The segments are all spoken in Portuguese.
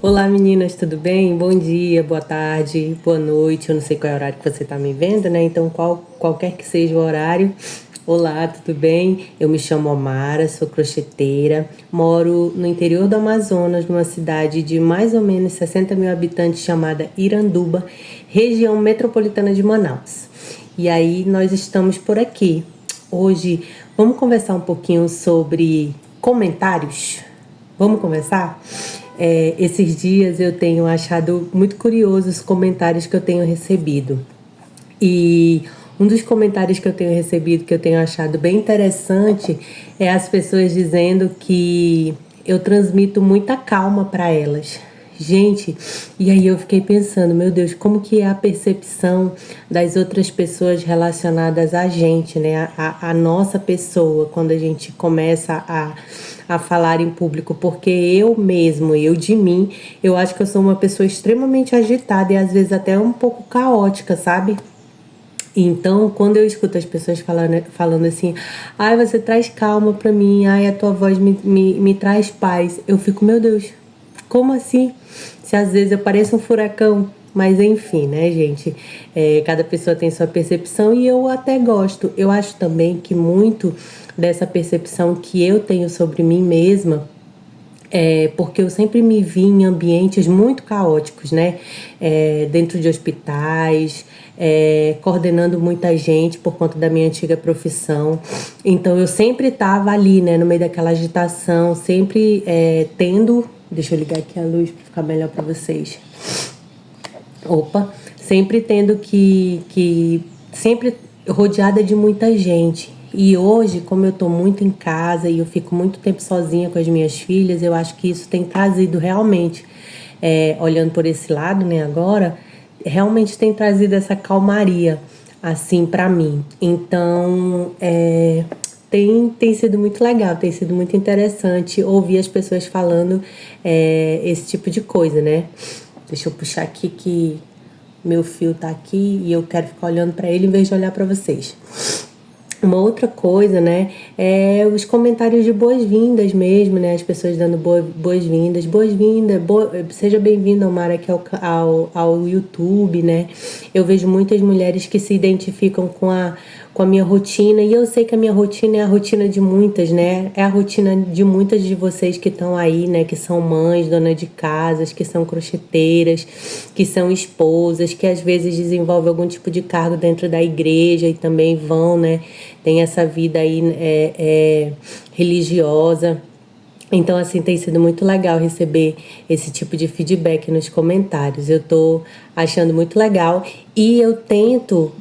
Olá meninas, tudo bem? Bom dia, boa tarde, boa noite. Eu não sei qual é o horário que você está me vendo, né? Então, qualquer que seja o horário. Olá, tudo bem? Eu me chamo Omara, sou crocheteira, moro no interior do Amazonas, numa cidade de mais ou menos 60 mil habitantes chamada Iranduba, região metropolitana de Manaus. E aí nós estamos por aqui. Hoje vamos conversar um pouquinho sobre comentários. Vamos conversar? Esses dias eu tenho achado muito curiosos os comentários que eu tenho recebido. E um dos comentários que eu tenho recebido, que eu tenho achado bem interessante, é as pessoas dizendo que eu transmito muita calma para elas. Gente, e aí eu fiquei pensando, meu Deus, como que é a percepção das outras pessoas relacionadas a gente, né? A nossa pessoa, quando a gente começa a falar em público, porque eu mesmo, eu de mim, eu acho que eu sou uma pessoa extremamente agitada e às vezes até um pouco caótica, sabe? Então, quando eu escuto as pessoas falando assim, ai, você traz calma pra mim, ai, a tua voz me traz paz, eu fico, meu Deus, como assim? Se às vezes eu pareço um furacão, mas enfim, né, gente? Cada pessoa tem sua percepção e eu até gosto. Eu acho também que muito dessa percepção que eu tenho sobre mim mesma porque eu sempre me vi em ambientes muito caóticos, né? Dentro de hospitais, coordenando muita gente por conta da minha antiga profissão. Então eu sempre estava ali, né? No meio daquela agitação, sempre tendo. Deixa eu ligar aqui a luz para ficar melhor para vocês. Opa! Sempre tendo que sempre rodeada de muita gente. E hoje, como eu tô muito em casa e eu fico muito tempo sozinha com as minhas filhas, eu acho que isso tem trazido realmente, olhando por esse lado, né, agora, realmente tem trazido essa calmaria, assim, pra mim. Então, tem sido muito legal, tem sido muito interessante ouvir as pessoas falando esse tipo de coisa, né? Deixa eu puxar aqui que meu fio tá aqui e eu quero ficar olhando pra ele em vez de olhar pra vocês. Uma outra coisa, né, é os comentários de boas-vindas mesmo, né, as pessoas dando boas-vindas, seja bem-vinda, Omar, aqui ao YouTube, né, eu vejo muitas mulheres que se identificam com a minha rotina, e eu sei que a minha rotina é a rotina de muitas, né, é a rotina de muitas de vocês que estão aí, né, que são mães, donas de casas, que são crocheteiras, que são esposas, que às vezes desenvolvem algum tipo de cargo dentro da igreja e também vão, né, tem essa vida aí religiosa. Então, assim, tem sido muito legal receber esse tipo de feedback nos comentários. Eu tô achando muito legal e eu tento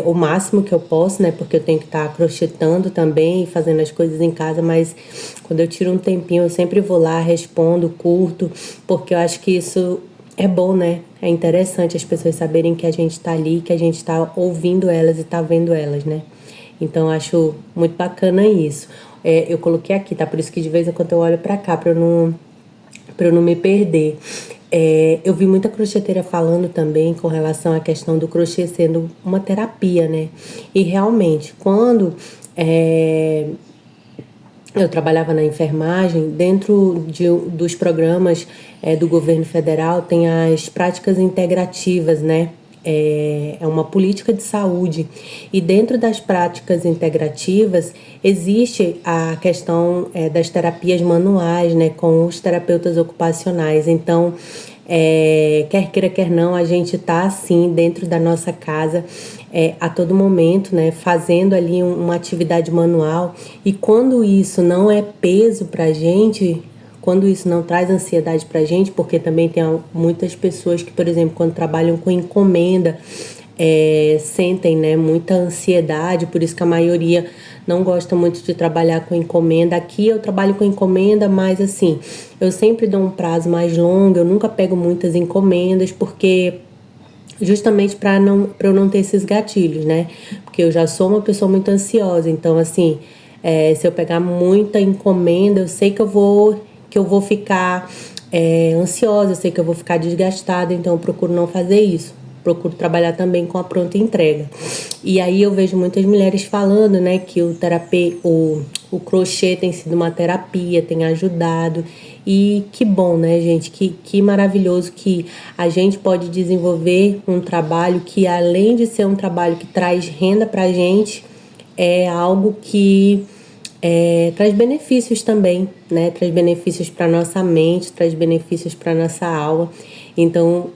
o máximo que eu posso, né? Porque eu tenho que estar crochetando também, fazendo as coisas em casa, mas quando eu tiro um tempinho, eu sempre vou lá, respondo, curto, porque eu acho que isso é bom, né? É interessante as pessoas saberem que a gente tá ali, que a gente tá ouvindo elas e tá vendo elas, né? Então, acho muito bacana isso. Eu coloquei aqui, tá? Por isso que de vez em quando eu olho pra cá, pra eu não me perder. Eu vi muita crocheteira falando também com relação à questão do crochê sendo uma terapia, né? E realmente, quando eu trabalhava na enfermagem, dentro dos programas do governo federal tem as práticas integrativas, né? É uma política de saúde. E dentro das práticas integrativas existe a questão das terapias manuais, né? Com os terapeutas ocupacionais. Então, quer queira, quer não, a gente está assim dentro da nossa casa a todo momento, né, fazendo ali uma atividade manual, e quando isso não é peso pra gente, quando isso não traz ansiedade pra gente, porque também tem muitas pessoas que, por exemplo, quando trabalham com encomenda, sentem, né, muita ansiedade, por isso que a maioria não gosta muito de trabalhar com encomenda. Aqui eu trabalho com encomenda, mas assim, eu sempre dou um prazo mais longo, eu nunca pego muitas encomendas, porque justamente para eu não ter esses gatilhos, né? Porque eu já sou uma pessoa muito ansiosa, então assim, se eu pegar muita encomenda, eu sei que eu vou ficar ansiosa, eu sei que eu vou ficar desgastada, então eu procuro não fazer isso. Procuro trabalhar também com a pronta entrega. E aí eu vejo muitas mulheres falando, né, que o O crochê tem sido uma terapia, tem ajudado. E que bom, né, gente? Que maravilhoso que a gente pode desenvolver um trabalho que, além de ser um trabalho que traz renda pra gente, é algo que traz benefícios também, né? Traz benefícios para nossa mente, traz benefícios para nossa alma. Então,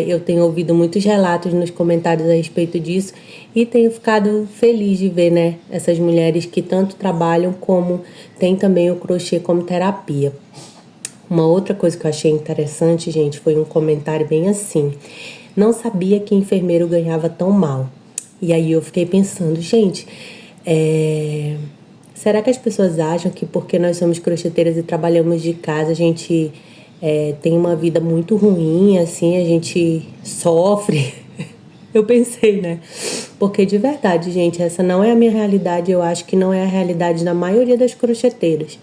eu tenho ouvido muitos relatos nos comentários a respeito disso e tenho ficado feliz de ver, né, essas mulheres que tanto trabalham como tem também o crochê como terapia. Uma outra coisa que eu achei interessante, gente, foi um comentário bem assim: não sabia que enfermeiro ganhava tão mal. E aí eu fiquei pensando, gente, será que as pessoas acham que porque nós somos crocheteiras e trabalhamos de casa, a gente tem uma vida muito ruim, assim, a gente sofre? Eu pensei, né? Porque de verdade, gente, essa não é a minha realidade, eu acho que não é a realidade da maioria das crocheteiras.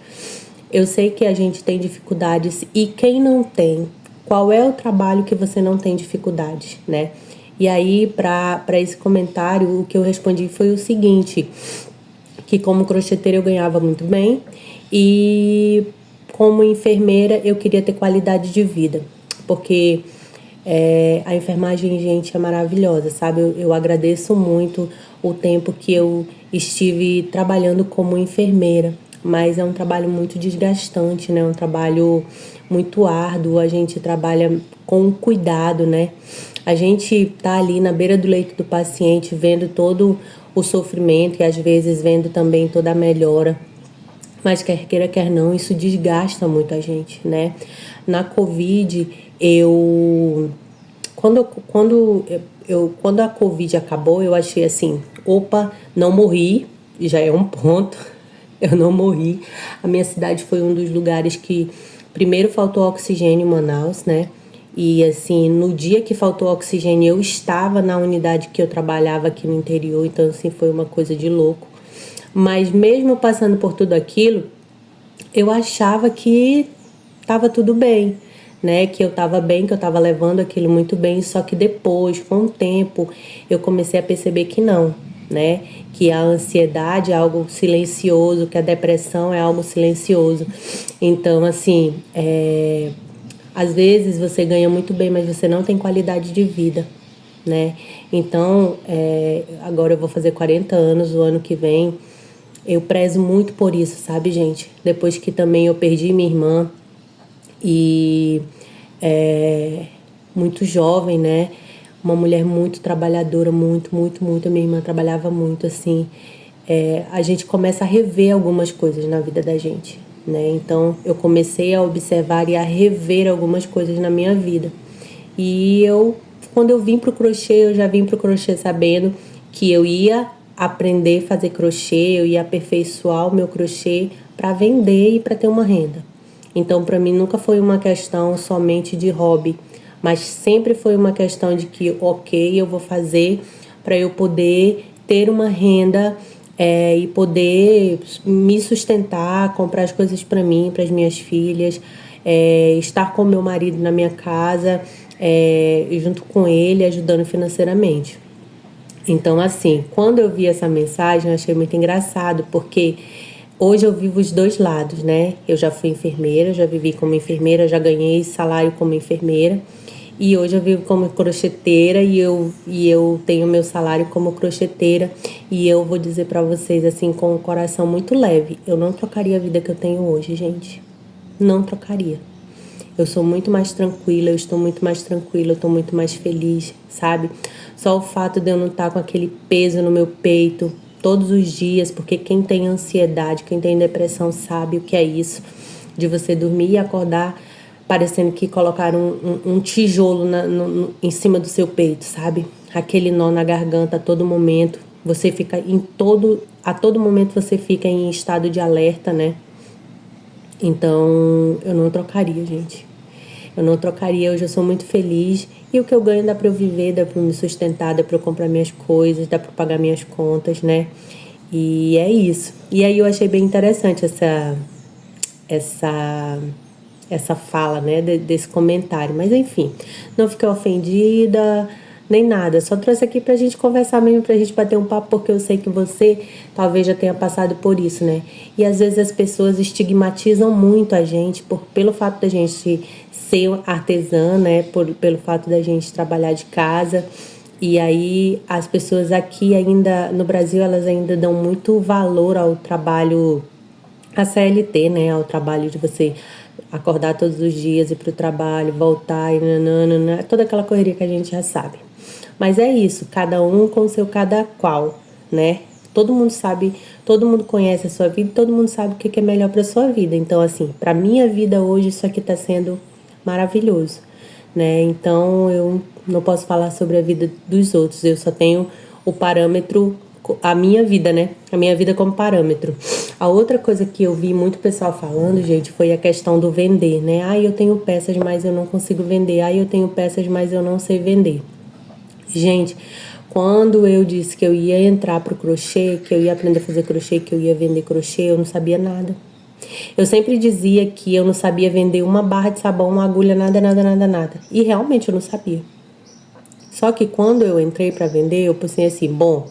Eu sei que a gente tem dificuldades e quem não tem, qual é o trabalho que você não tem dificuldades, né? E aí, para esse comentário, o que eu respondi foi o seguinte: que como crocheteira eu ganhava muito bem e como enfermeira eu queria ter qualidade de vida, porque a enfermagem, gente, é maravilhosa, sabe? Eu agradeço muito o tempo que eu estive trabalhando como enfermeira, mas é um trabalho muito desgastante, né? Um trabalho muito árduo, a gente trabalha com cuidado, né? A gente tá ali na beira do leito do paciente, vendo todo o sofrimento e às vezes vendo também toda a melhora. Mas quer queira, quer não, isso desgasta muito a gente, né? Na Covid, quando a Covid acabou, eu achei assim, opa, não morri, já é um ponto. Eu não morri. A minha cidade foi um dos lugares que primeiro faltou oxigênio em Manaus, né? E assim, no dia que faltou oxigênio, eu estava na unidade que eu trabalhava aqui no interior, então assim, foi uma coisa de louco. Mas mesmo passando por tudo aquilo, eu achava que estava tudo bem, né? Que eu estava bem, que eu estava levando aquilo muito bem, só que depois, com o tempo, eu comecei a perceber que não, né? Que a ansiedade é algo silencioso, que a depressão é algo silencioso. Então, assim, às vezes você ganha muito bem, mas você não tem qualidade de vida, né? Então, agora eu vou fazer 40 anos o ano que vem. Eu prezo muito por isso, sabe, gente? Depois que também eu perdi minha irmã e muito jovem, né? Uma mulher muito trabalhadora, muito, muito, muito. A minha irmã trabalhava muito, assim. A gente começa a rever algumas coisas na vida da gente, né? Então, eu comecei a observar e a rever algumas coisas na minha vida. E quando eu vim pro crochê, eu já vim pro crochê sabendo que eu ia aprender a fazer crochê, eu ia aperfeiçoar o meu crochê para vender e para ter uma renda. Então, para mim, nunca foi uma questão somente de hobby, mas sempre foi uma questão de que, ok, eu vou fazer para eu poder ter uma renda e poder me sustentar, comprar as coisas para mim, para as minhas filhas, estar com meu marido na minha casa, junto com ele, ajudando financeiramente. Então, assim, quando eu vi essa mensagem, eu achei muito engraçado, porque hoje eu vivo os dois lados, né? Eu já fui enfermeira, já vivi como enfermeira, já ganhei salário como enfermeira. E hoje eu vivo como crocheteira e eu tenho meu salário como crocheteira. E eu vou dizer pra vocês, assim, com o coração muito leve, eu não trocaria a vida que eu tenho hoje, gente. Não trocaria. Eu sou muito mais tranquila, eu estou muito mais tranquila, eu estou muito mais feliz, sabe? Só o fato de eu não estar com aquele peso no meu peito todos os dias, porque quem tem ansiedade, quem tem depressão sabe o que é isso, de você dormir e acordar parecendo que colocaram um tijolo em cima do seu peito, sabe? Aquele nó na garganta a todo momento, você fica a todo momento você fica em estado de alerta, né? Então, eu não trocaria, gente. Eu não trocaria, hoje eu sou muito feliz. E o que eu ganho dá pra eu viver, dá pra eu me sustentar, dá pra eu comprar minhas coisas, dá pra eu pagar minhas contas, né? E é isso. E aí eu achei bem interessante essa, essa fala, né, desse comentário. Mas enfim, não fiquei ofendida, nem nada. Só trouxe aqui pra gente conversar mesmo, pra gente bater um papo, porque eu sei que você talvez já tenha passado por isso, né? E às vezes as pessoas estigmatizam muito a gente pelo fato da gente ser artesã, né? Pelo fato da gente trabalhar de casa. E aí as pessoas aqui ainda, no Brasil, elas ainda dão muito valor ao trabalho, a CLT, né? Ao trabalho de você acordar todos os dias, ir pro trabalho, voltar e nananana, toda aquela correria que a gente já sabe. Mas é isso, cada um com o seu cada qual, né? Todo mundo sabe, todo mundo conhece a sua vida, todo mundo sabe o que é melhor para sua vida. Então, assim, para minha vida hoje, isso aqui tá sendo maravilhoso, né? Então, eu não posso falar sobre a vida dos outros, eu só tenho o parâmetro, a minha vida, né? A minha vida como parâmetro. A outra coisa que eu vi muito pessoal falando, gente, foi a questão do vender, né? Ah, eu tenho peças, mas eu não consigo vender. Ah, eu tenho peças, mas eu não sei vender. Gente, quando eu disse que eu ia entrar pro crochê, que eu ia aprender a fazer crochê, que eu ia vender crochê, eu não sabia nada. Eu sempre dizia que eu não sabia vender uma barra de sabão, uma agulha, nada, nada, nada, nada. E realmente eu não sabia. Só que quando eu entrei para vender, eu pensei assim, bom,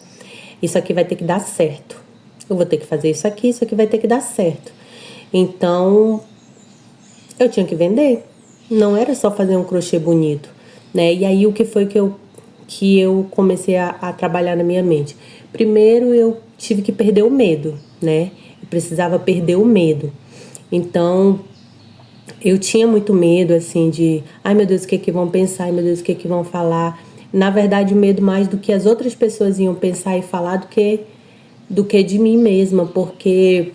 isso aqui vai ter que dar certo. Eu vou ter que fazer isso aqui vai ter que dar certo. Então, eu tinha que vender. Não era só fazer um crochê bonito, né? E aí, o que foi que eu comecei a trabalhar na minha mente? Primeiro, eu tive que perder o medo, né? Eu precisava perder o medo. Então, eu tinha muito medo, assim, de... Ai, meu Deus, o que é que vão pensar? Ai, meu Deus, o que é que vão falar? Na verdade, o medo mais do que as outras pessoas iam pensar e falar do que de mim mesma, porque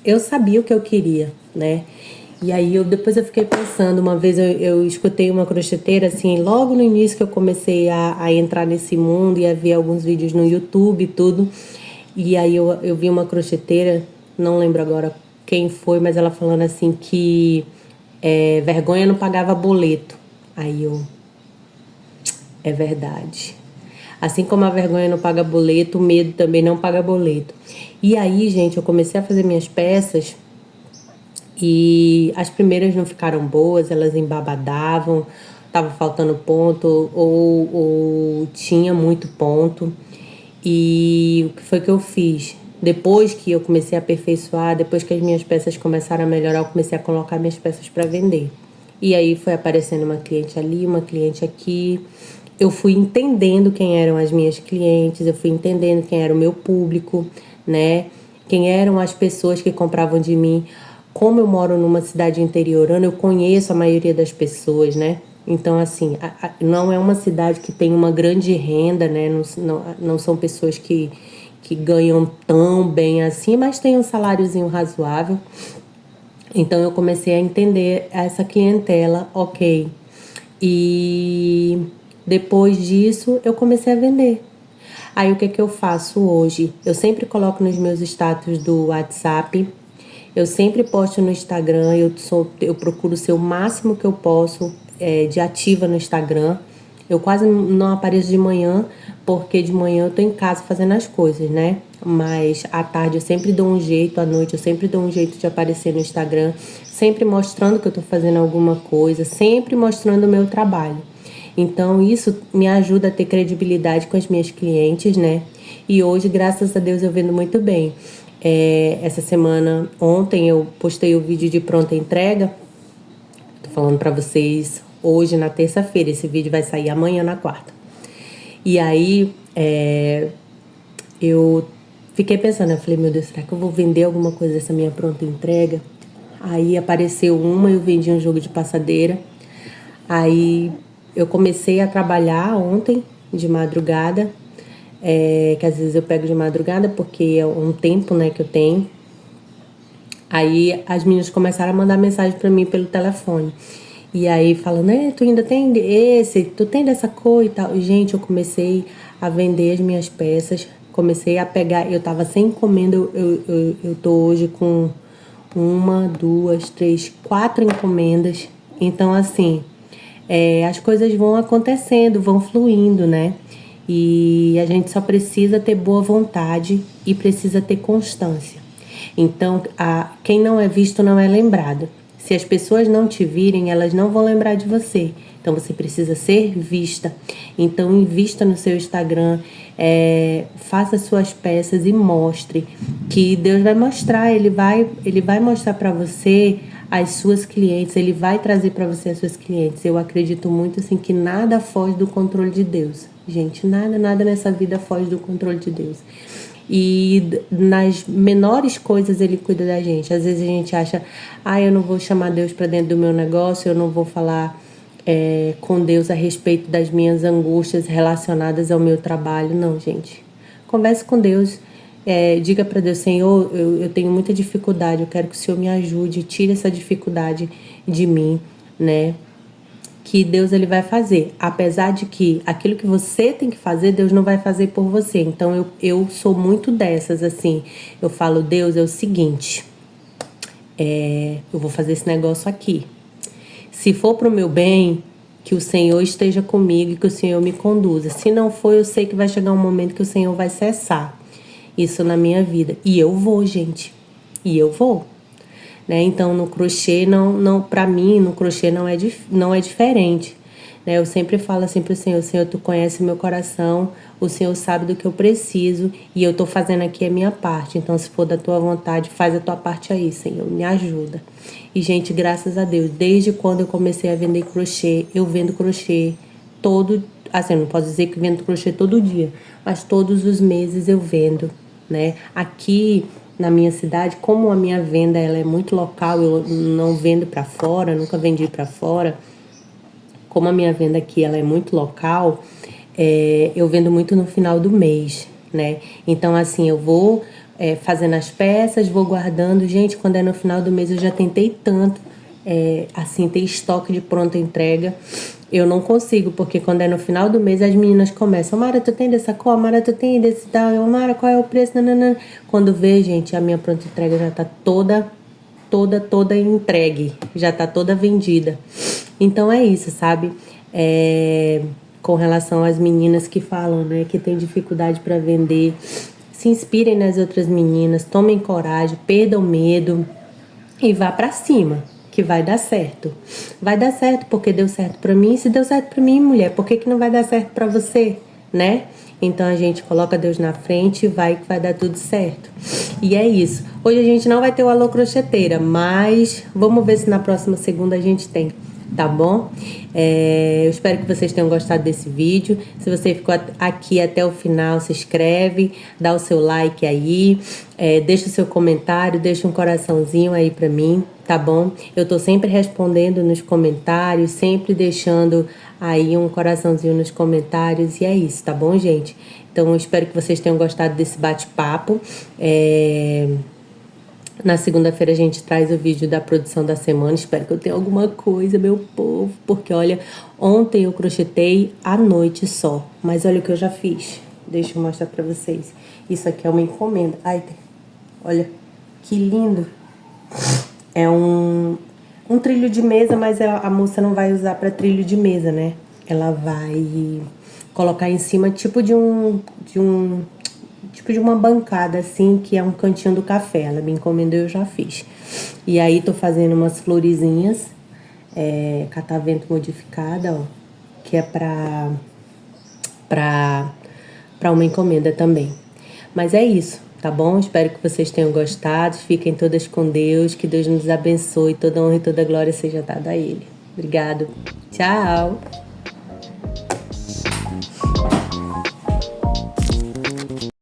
eu sabia o que eu queria, né? E aí depois eu fiquei pensando, uma vez eu escutei uma crocheteira, assim, logo no início que eu comecei a entrar nesse mundo e a ver alguns vídeos no YouTube e tudo. E aí eu vi uma crocheteira, não lembro agora quem foi, mas ela falando assim que vergonha não pagava boleto. Aí é verdade. Assim como a vergonha não paga boleto, o medo também não paga boleto. E aí, gente, eu comecei a fazer minhas peças e as primeiras não ficaram boas, elas embabadavam, tava faltando ponto ou tinha muito ponto. E o que foi que eu fiz? Depois que eu comecei a aperfeiçoar, depois que as minhas peças começaram a melhorar, eu comecei a colocar minhas peças para vender. E aí foi aparecendo uma cliente ali, uma cliente aqui. Eu fui entendendo quem eram as minhas clientes, eu fui entendendo quem era o meu público, né? Quem eram as pessoas que compravam de mim. Como eu moro numa cidade interiorana, eu conheço a maioria das pessoas, né? Então, assim, não é uma cidade que tem uma grande renda, né? Não são pessoas que ganham tão bem assim, mas tem um saláriozinho razoável. Então, eu comecei a entender essa clientela, ok. E depois disso, eu comecei a vender. Aí, o que é que eu faço hoje? Eu sempre coloco nos meus status do WhatsApp. Eu sempre posto no Instagram, eu procuro ser o máximo que eu posso de ativa no Instagram. Eu quase não apareço de manhã, porque de manhã eu tô em casa fazendo as coisas, né? Mas à tarde eu sempre dou um jeito, à noite eu sempre dou um jeito de aparecer no Instagram, sempre mostrando que eu tô fazendo alguma coisa, sempre mostrando o meu trabalho. Então isso me ajuda a ter credibilidade com as minhas clientes, né? E hoje, graças a Deus, eu vendo muito bem. Essa semana, ontem eu postei o vídeo de pronta entrega. Tô falando pra vocês hoje na terça-feira. Esse vídeo vai sair amanhã na quarta. E aí eu fiquei pensando, eu falei, meu Deus, será que eu vou vender alguma coisa dessa minha pronta entrega? Aí apareceu eu vendi um jogo de passadeira. Aí eu comecei a trabalhar ontem de madrugada. Que às vezes eu pego de madrugada porque é um tempo, né, que eu tenho. Aí as meninas começaram a mandar mensagem pra mim pelo telefone. E aí falando, tu ainda tem esse, tu tem dessa cor e tal. E, gente, eu comecei a vender as minhas peças, comecei a pegar, eu tava sem encomenda, eu tô hoje com 1, 2, 3, 4 encomendas. Então, assim, as coisas vão acontecendo, vão fluindo, né? E a gente só precisa ter boa vontade e precisa ter constância. Então, quem não é visto não é lembrado. Se as pessoas não te virem, elas não vão lembrar de você. Então você precisa ser vista. Então invista no seu Instagram, faça suas peças e mostre, que Deus vai mostrar, Ele vai mostrar para você as suas clientes, Ele vai trazer para você as suas clientes. Eu acredito muito assim que nada foge do controle de Deus. Gente, nada nessa vida foge do controle de Deus. E nas menores coisas Ele cuida da gente. Às vezes a gente acha, eu não vou chamar Deus para dentro do meu negócio, eu não vou falar com Deus a respeito das minhas angústias relacionadas ao meu trabalho. Não, gente. Converse com Deus. Diga para Deus, Senhor, eu tenho muita dificuldade, eu quero que o Senhor me ajude, tire essa dificuldade de mim, né? Que Deus ele vai fazer, apesar de que aquilo que você tem que fazer, Deus não vai fazer por você. Então eu sou muito dessas, assim, eu falo, Deus, é o seguinte, eu vou fazer esse negócio aqui. Se for pro meu bem, que o Senhor esteja comigo e que o Senhor me conduza. Se não for, eu sei que vai chegar um momento que o Senhor vai cessar isso na minha vida. E eu vou, gente. E eu vou. Né? Então, no crochê, não, para mim, no crochê não é diferente. Né? Eu sempre falo assim pro Senhor, Senhor, Tu conhece meu coração, o Senhor sabe do que eu preciso e eu tô fazendo aqui a minha parte. Então, se for da Tua vontade, faz a Tua parte aí, Senhor, me ajuda. E, gente, graças a Deus, desde quando eu comecei a vender crochê, eu vendo crochê assim, não posso dizer que vendo crochê todo dia, mas todos os meses eu vendo, né? Aqui na minha cidade, como a minha venda ela é muito local, eu não vendo para fora, nunca vendi para fora. Como a minha venda aqui ela é muito local, eu vendo muito no final do mês, né? Então, assim, eu vou fazendo as peças, vou guardando. Gente, quando é no final do mês, eu já tentei tanto, assim, ter estoque de pronta entrega. Eu não consigo, porque quando é no final do mês, as meninas começam, Mara, tu tem dessa cor? Mara, tu tem desse tal? Eu, Mara, qual é o preço? Nanana. Quando vê, gente, a minha pronta entrega já tá toda entregue, já tá toda vendida. Então é isso, sabe? Com relação às meninas que falam, né, que tem dificuldade para vender, se inspirem nas outras meninas, tomem coragem, perdam medo e vá para cima, que vai dar certo. Vai dar certo porque deu certo para mim. Se deu certo para mim, mulher, por que não vai dar certo para você, né? Então a gente coloca Deus na frente e vai que vai dar tudo certo. E é isso. Hoje a gente não vai ter o Alô Crocheteira, mas vamos ver se na próxima segunda a gente tem. Tá bom? Eu espero que vocês tenham gostado desse vídeo. Se você ficou aqui até o final, se inscreve, dá o seu like aí, deixa o seu comentário, deixa um coraçãozinho aí pra mim, tá bom? Eu tô sempre respondendo nos comentários, sempre deixando aí um coraçãozinho nos comentários, e é isso, tá bom, gente? Então eu espero que vocês tenham gostado desse bate-papo. Na segunda-feira a gente traz o vídeo da produção da semana. Espero que eu tenha alguma coisa, meu povo. Porque, olha, ontem eu crochetei à noite só. Mas olha o que eu já fiz. Deixa eu mostrar pra vocês. Isso aqui é uma encomenda. Ai, olha, que lindo. É um trilho de mesa, mas a moça não vai usar pra trilho de mesa, né? Ela vai colocar em cima tipo de uma bancada, assim, que é um cantinho do café. Ela me encomendou e eu já fiz. E aí, tô fazendo umas florezinhas, catavento modificada, ó, que é pra uma encomenda também. Mas é isso, tá bom? Espero que vocês tenham gostado. Fiquem todas com Deus, que Deus nos abençoe. Toda honra e toda glória seja dada a Ele. Obrigado. Tchau!